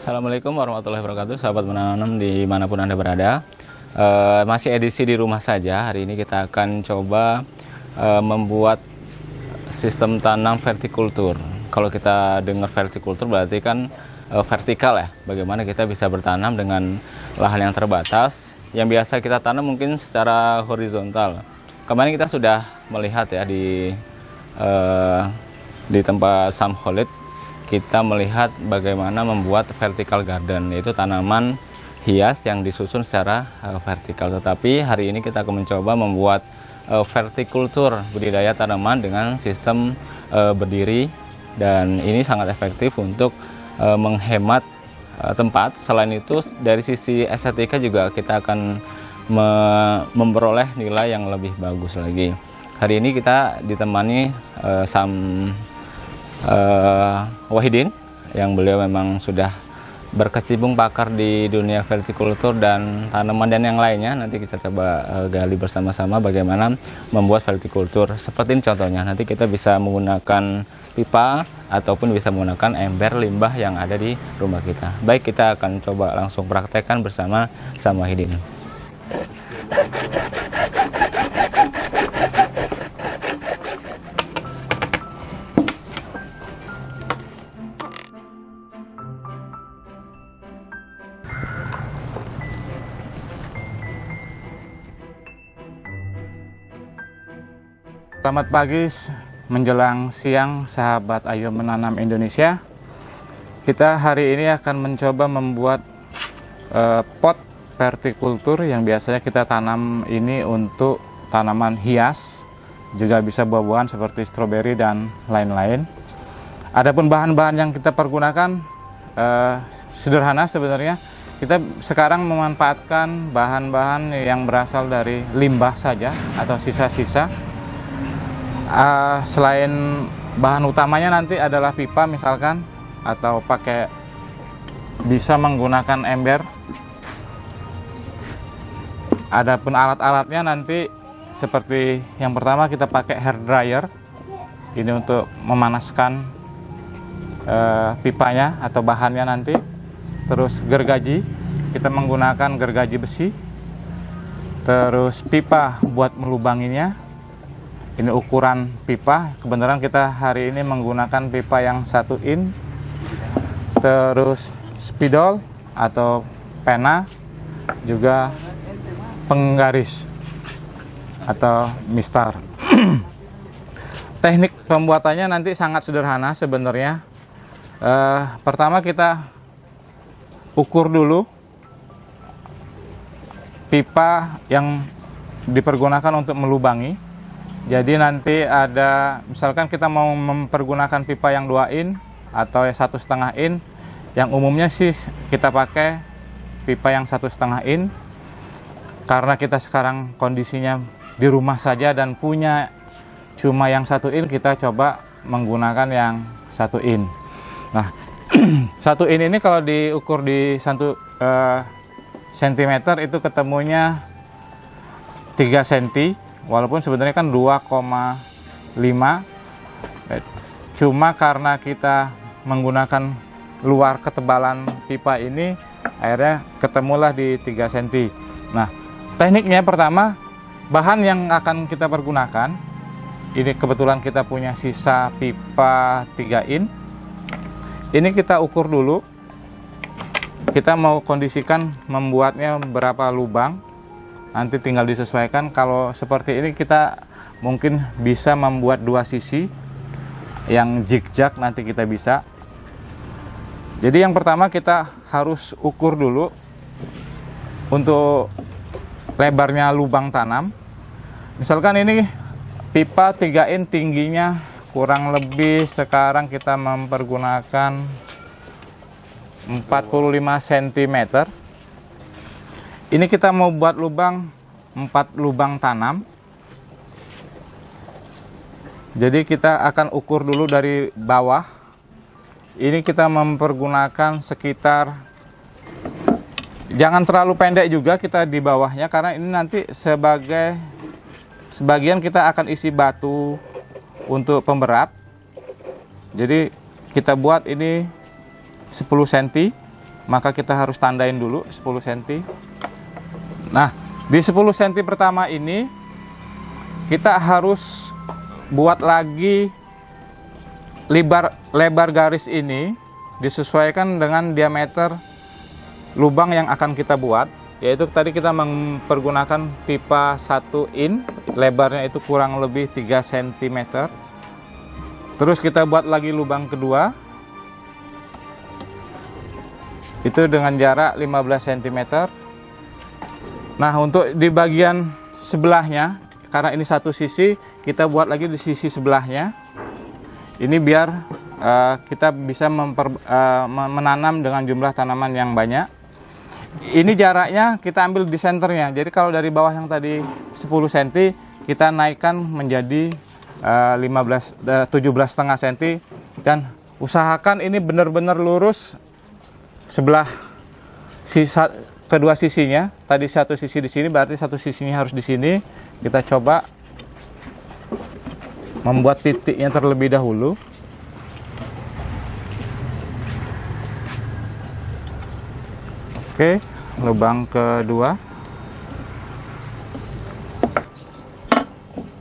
Assalamualaikum warahmatullahi wabarakatuh, sahabat menanam dimanapun Anda berada. Masih edisi di rumah saja. Hari ini kita akan coba membuat sistem tanam vertikultur. Kalau kita dengar vertikultur berarti kan vertikal ya. Bagaimana kita bisa bertanam dengan lahan yang terbatas. Yang biasa kita tanam mungkin secara horizontal. Kemarin kita sudah melihat ya di tempat Sam Khalid. Kita melihat bagaimana membuat vertical garden, yaitu tanaman hias yang disusun secara vertikal. Tetapi hari ini kita akan mencoba membuat vertikultur, budidaya tanaman dengan sistem berdiri, dan ini sangat efektif untuk menghemat tempat. Selain itu dari sisi estetika juga kita akan memperoleh nilai yang lebih bagus lagi. Hari ini kita ditemani Sam Wahidin, yang beliau memang sudah berkecimpung pakar di dunia vertikultur dan tanaman dan yang lainnya. Nanti kita coba gali bersama-sama bagaimana membuat vertikultur. Seperti ini contohnya, nanti kita bisa menggunakan pipa ataupun bisa menggunakan ember limbah yang ada di rumah kita. Baik, kita akan coba langsung praktekkan bersama Sam Wahidin. Selamat pagi menjelang siang, sahabat Ayo Menanam Indonesia. Kita hari ini akan mencoba membuat pot vertikultur yang biasanya kita tanam ini untuk tanaman hias, juga bisa buah-buahan seperti stroberi dan lain-lain. Adapun bahan-bahan yang kita pergunakan sederhana sebenarnya. Kita sekarang memanfaatkan bahan-bahan yang berasal dari limbah saja atau sisa-sisa. Selain bahan utamanya nanti adalah pipa misalkan, atau bisa menggunakan ember. Adapun alat-alatnya nanti seperti yang pertama kita pakai hair dryer. Ini untuk memanaskan pipanya atau bahannya nanti. Terus gergaji, kita menggunakan gergaji besi. Terus pipa buat melubanginya. Ini ukuran pipa, kebenaran kita hari ini menggunakan pipa yang 1 in. Terus spidol atau pena, juga penggaris atau mistar. Teknik pembuatannya nanti sangat sederhana sebenarnya. Pertama kita ukur dulu pipa yang dipergunakan untuk melubangi. Jadi nanti ada, misalkan kita mau mempergunakan pipa yang 2 in atau 1,5 in, yang umumnya sih kita pakai pipa yang 1,5 in, karena kita sekarang kondisinya di rumah saja dan punya cuma yang 1 in, kita coba menggunakan yang 1 in. Nah, 1 in ini kalau diukur di 1 cm itu ketemunya 3 cm. Walaupun sebenarnya kan 2,5, cuma karena kita menggunakan luar ketebalan pipa ini, akhirnya ketemulah di 3 cm. Nah, tekniknya pertama, bahan yang akan kita pergunakan, ini kebetulan kita punya sisa pipa 3 in. Ini kita ukur dulu. Kita mau kondisikan membuatnya berapa lubang. Nanti tinggal disesuaikan. Kalau seperti ini kita mungkin bisa membuat 2 sisi yang zigzag, nanti kita bisa. Jadi yang pertama kita harus ukur dulu untuk lebarnya lubang tanam. Misalkan ini pipa 3 in tingginya kurang lebih sekarang kita mempergunakan 45 cm. Ini kita mau buat lubang 4 lubang tanam. Jadi kita akan ukur dulu dari bawah. Ini kita mempergunakan sekitar, jangan terlalu pendek juga kita di bawahnya, karena ini nanti sebagian kita akan isi batu untuk pemberat. Jadi kita buat ini 10 cm maka kita harus tandain dulu 10 cm. Nah, di 10 cm pertama ini kita harus buat lagi lebar garis ini disesuaikan dengan diameter lubang yang akan kita buat, yaitu tadi kita mempergunakan pipa 1 in, lebarnya itu kurang lebih 3 cm. Terus kita buat lagi lubang kedua, itu dengan jarak 15 cm. Nah, untuk di bagian sebelahnya, karena ini satu sisi, kita buat lagi di sisi sebelahnya. Ini biar kita bisa menanam dengan jumlah tanaman yang banyak. Ini jaraknya kita ambil di senternya. Jadi kalau dari bawah yang tadi 10 cm, kita naikkan menjadi 17,5 cm. Dan usahakan ini benar-benar lurus sebelah kedua sisinya. Tadi satu sisi di sini, berarti satu sisinya harus di sini. Kita coba membuat titiknya terlebih dahulu. Oke, lubang kedua.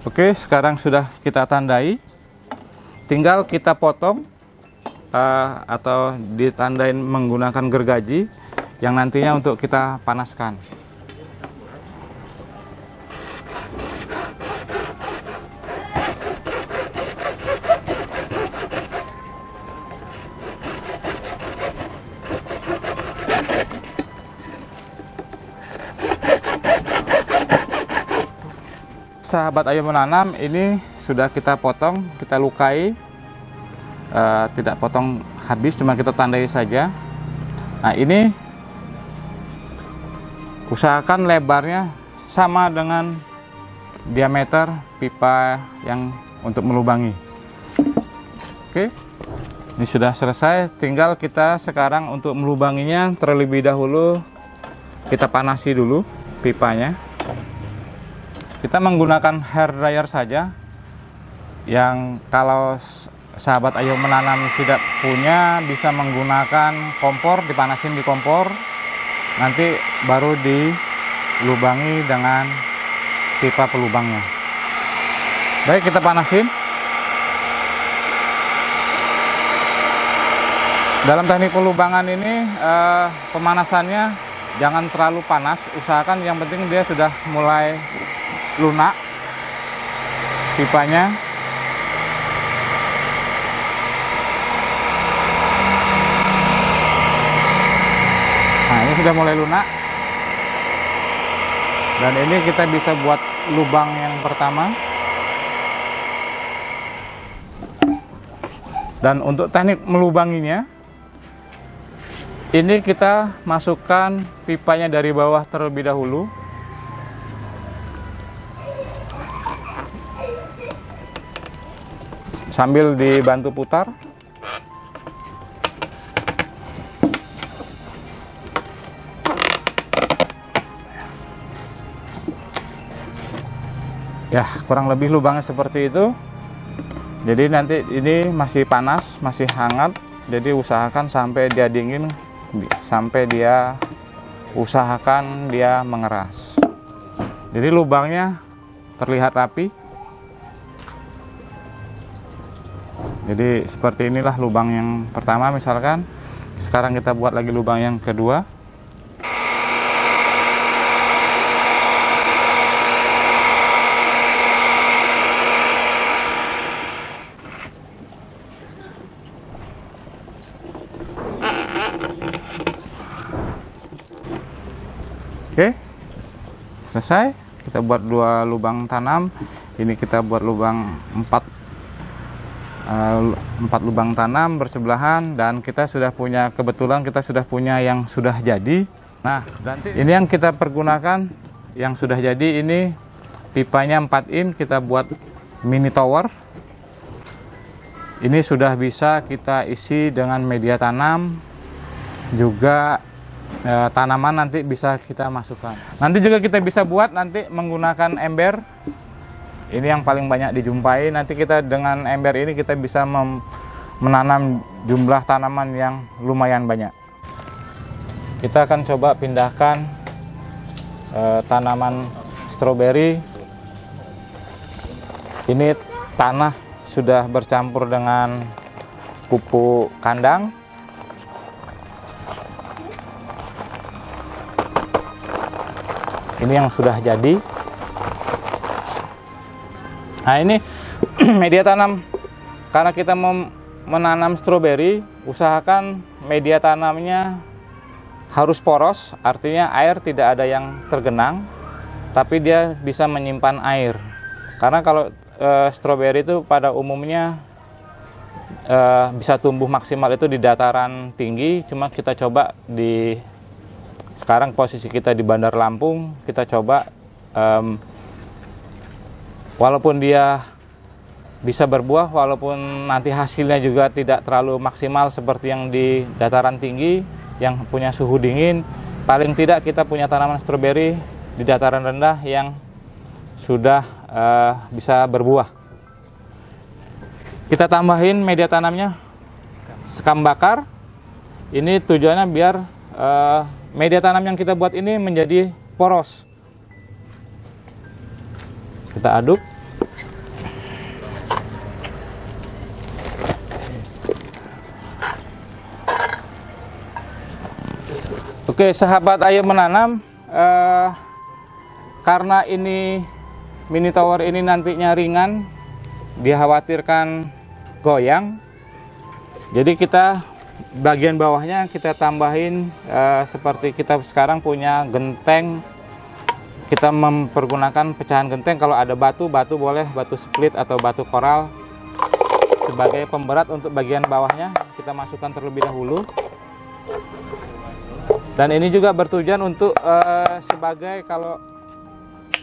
Oke, sekarang sudah kita tandai. Tinggal kita potong atau ditandain menggunakan gergaji yang nantinya untuk kita panaskan. Sahabat Ayo Menanam, ini sudah kita potong, kita lukai, tidak potong habis, cuma kita tandai saja. Nah, ini usahakan lebarnya sama dengan diameter pipa yang untuk melubangi. Oke, ini sudah selesai, tinggal kita sekarang untuk melubanginya terlebih dahulu kita panasi dulu pipanya. Kita menggunakan hair dryer saja, yang kalau sahabat Ayo Menanam tidak punya bisa menggunakan kompor, dipanasin di kompor, nanti baru dilubangi dengan pipa pelubangnya. Baik, kita panasin. Dalam teknik pelubangan ini pemanasannya jangan terlalu panas, usahakan yang penting dia sudah mulai lunak pipanya. Nah, ini sudah mulai lunak, dan ini kita bisa buat lubang yang pertama. Dan untuk teknik melubanginya, ini kita masukkan pipanya dari bawah terlebih dahulu. Sambil dibantu putar. Ya, kurang lebih lubangnya seperti itu. Jadi nanti ini masih panas, masih hangat. Jadi usahakan sampai dia dingin, sampai dia usahakan dia mengeras. Jadi lubangnya terlihat rapi. Jadi seperti inilah lubang yang pertama misalkan. Sekarang kita buat lagi lubang yang kedua. Oke, selesai. Kita buat 2 lubang tanam. Ini kita buat lubang 4 lubang tanam bersebelahan, dan kita sudah punya, kebetulan kita sudah punya yang sudah jadi. Nah, ini yang kita pergunakan yang sudah jadi. Ini pipanya 4 in, kita buat mini tower. Ini sudah bisa kita isi dengan media tanam, juga tanaman nanti bisa kita masukkan. Nanti juga kita bisa buat nanti menggunakan ember. Ini yang paling banyak dijumpai. Nanti kita dengan ember ini kita bisa menanam jumlah tanaman yang lumayan banyak. Kita akan coba pindahkan tanaman stroberi. Ini tanah sudah bercampur dengan pupuk kandang. Ini yang sudah jadi. Nah, ini media tanam. Karena kita menanam stroberi, usahakan media tanamnya harus poros, artinya air tidak ada yang tergenang, tapi dia bisa menyimpan air. Karena kalau stroberi itu pada umumnya bisa tumbuh maksimal itu di dataran tinggi, cuma kita coba sekarang posisi kita di Bandar Lampung, kita coba walaupun dia bisa berbuah, walaupun nanti hasilnya juga tidak terlalu maksimal seperti yang di dataran tinggi yang punya suhu dingin, paling tidak kita punya tanaman stroberi di dataran rendah yang sudah bisa berbuah. Kita tambahin media tanamnya sekam bakar. Ini tujuannya biar media tanam yang kita buat ini menjadi poros. Kita aduk. Oke, sahabat Ayo Menanam, karena ini mini tower ini nantinya ringan, dikhawatirkan goyang, jadi kita bagian bawahnya kita tambahin seperti kita sekarang punya genteng. Kita mempergunakan pecahan genteng. Kalau ada batu boleh, batu split atau batu koral sebagai pemberat untuk bagian bawahnya. Kita masukkan terlebih dahulu. Dan ini juga bertujuan untuk sebagai, kalau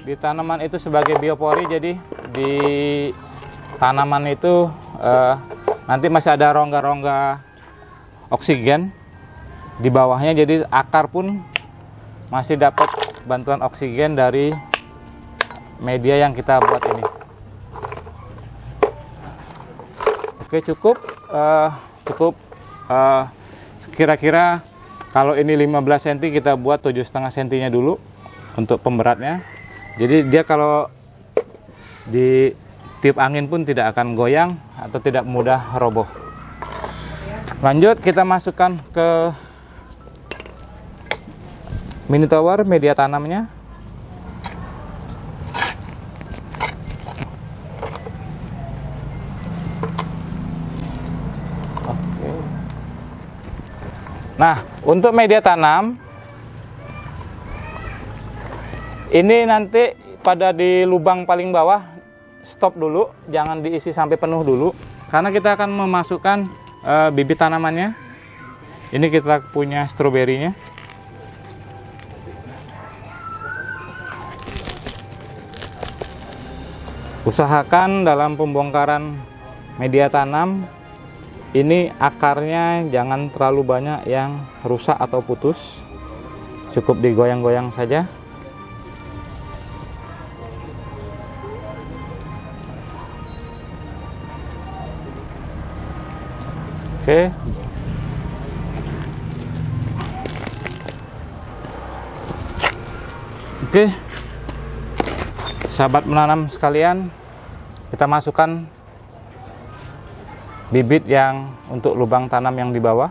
di tanaman itu sebagai biopori, jadi di tanaman itu nanti masih ada rongga-rongga oksigen di bawahnya, jadi akar pun masih dapat bantuan oksigen dari media yang kita buat ini. Oke, cukup kira-kira kalau ini 15 cm kita buat 7,5 cm-nya dulu untuk pemberatnya. Jadi dia kalau ditiup angin pun tidak akan goyang atau tidak mudah roboh. Lanjut kita masukkan ke mini tower media tanamnya. Oke. Nah, untuk media tanam ini nanti pada di lubang paling bawah stop dulu, jangan diisi sampai penuh dulu, karena kita akan memasukkan bibit tanamannya. Ini kita punya stroberinya. Usahakan dalam pembongkaran media tanam ini akarnya jangan terlalu banyak yang rusak atau putus, cukup digoyang-goyang saja. Oke. Oke. Sahabat menanam sekalian, kita masukkan bibit yang untuk lubang tanam yang di bawah.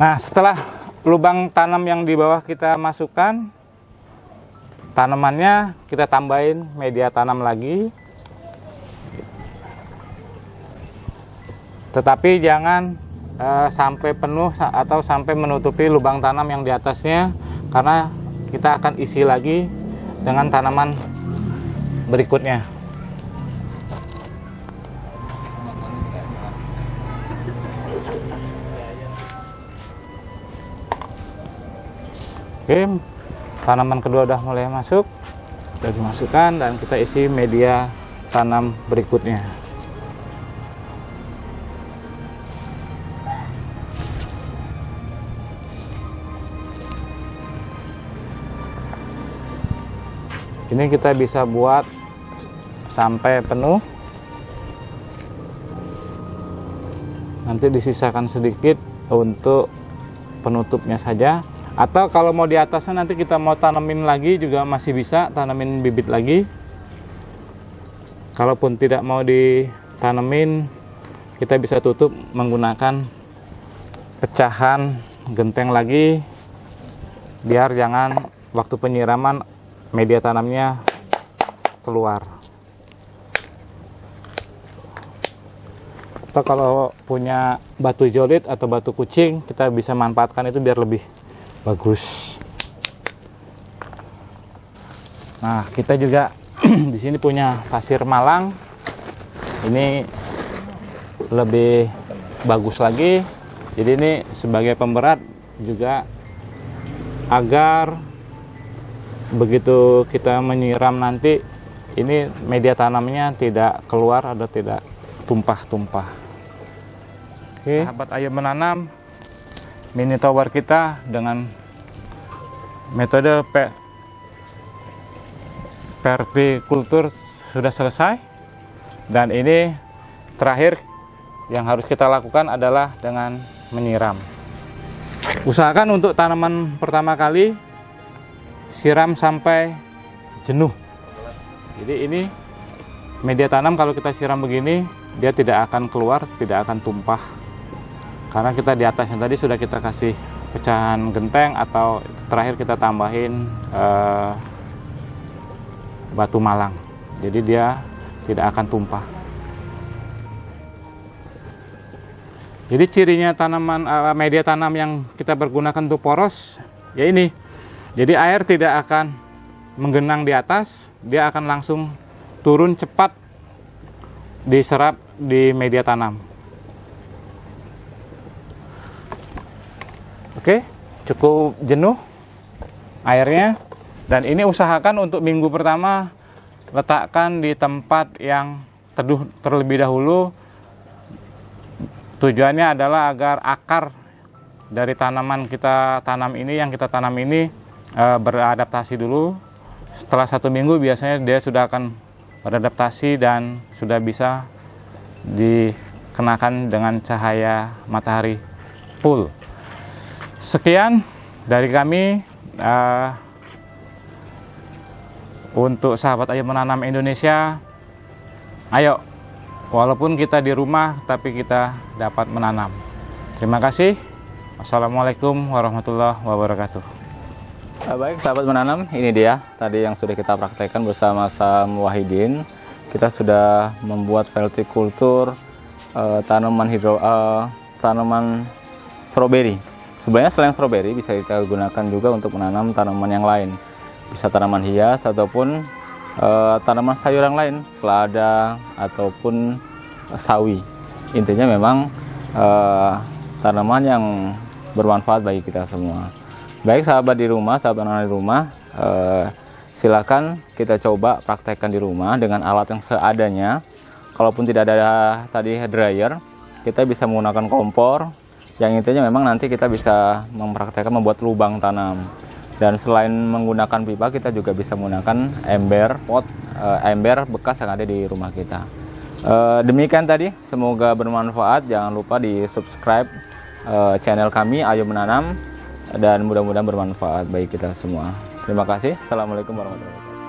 Nah, setelah lubang tanam yang di bawah kita masukkan, tanamannya kita tambahin media tanam lagi. Tetapi jangan sampai penuh atau sampai menutupi lubang tanam yang di atasnya, karena kita akan isi lagi dengan tanaman berikutnya. Oke, tanaman kedua udah mulai masuk, sudah dimasukkan dan kita isi media tanam berikutnya. Ini kita bisa buat sampai penuh. Nanti disisakan sedikit untuk penutupnya saja. Atau kalau mau di atasnya nanti kita mau tanamin lagi juga masih bisa, tanamin bibit lagi. Kalaupun tidak mau ditanamin, kita bisa tutup menggunakan pecahan genteng lagi, biar jangan waktu penyiraman media tanamnya keluar. Atau kalau punya batu jolit atau batu kucing, kita bisa manfaatkan itu biar lebih bagus. Nah, kita juga di sini punya pasir malang. Ini lebih bagus lagi. Jadi ini sebagai pemberat juga, agar begitu kita menyiram nanti ini media tanamnya tidak keluar atau tidak tumpah-tumpah. Oke, sahabat Ayo Menanam, mini tower kita dengan metode permakultur sudah selesai. Dan ini terakhir yang harus kita lakukan adalah dengan menyiram. Usahakan untuk tanaman pertama kali siram sampai jenuh. Jadi ini media tanam kalau kita siram begini, dia tidak akan keluar, tidak akan tumpah. Karena kita di atasnya tadi sudah kita kasih pecahan genteng, atau terakhir kita tambahin batu malang. Jadi dia tidak akan tumpah. Jadi cirinya tanaman media tanam yang kita pergunakan untuk poros ya ini. Jadi air tidak akan menggenang di atas, dia akan langsung turun cepat diserap di media tanam. Oke, cukup jenuh airnya. Dan ini usahakan untuk minggu pertama letakkan di tempat yang teduh terlebih dahulu. Tujuannya adalah agar akar dari tanaman kita tanam ini, yang kita tanam ini beradaptasi dulu. Setelah 1 minggu biasanya dia sudah akan beradaptasi dan sudah bisa dikenakan dengan cahaya matahari full. Sekian dari kami untuk sahabat Ayo Menanam Indonesia. Ayo, walaupun kita di rumah tapi kita dapat menanam. Terima kasih. Wassalamualaikum warahmatullahi wabarakatuh. Baik sahabat menanam, ini dia tadi yang sudah kita praktekkan bersama Sam Wahidin. Kita sudah membuat vertikultur tanaman stroberi. Sebenarnya selain stroberi bisa kita gunakan juga untuk menanam tanaman yang lain. Bisa tanaman hias ataupun tanaman sayur yang lain, selada ataupun sawi. Intinya memang tanaman yang bermanfaat bagi kita semua. Baik sahabat di rumah, sahabat menanam di rumah, silakan kita coba praktekkan di rumah dengan alat yang seadanya. Kalaupun tidak ada tadi dryer, kita bisa menggunakan kompor. Yang intinya memang nanti kita bisa mempraktekkan membuat lubang tanam. Dan selain menggunakan pipa, kita juga bisa menggunakan ember pot, ember bekas yang ada di rumah kita. Demikian tadi, semoga bermanfaat. Jangan lupa di subscribe channel kami Ayo Menanam, dan mudah-mudahan bermanfaat bagi kita semua. Terima kasih. Assalamualaikum warahmatullahi wabarakatuh.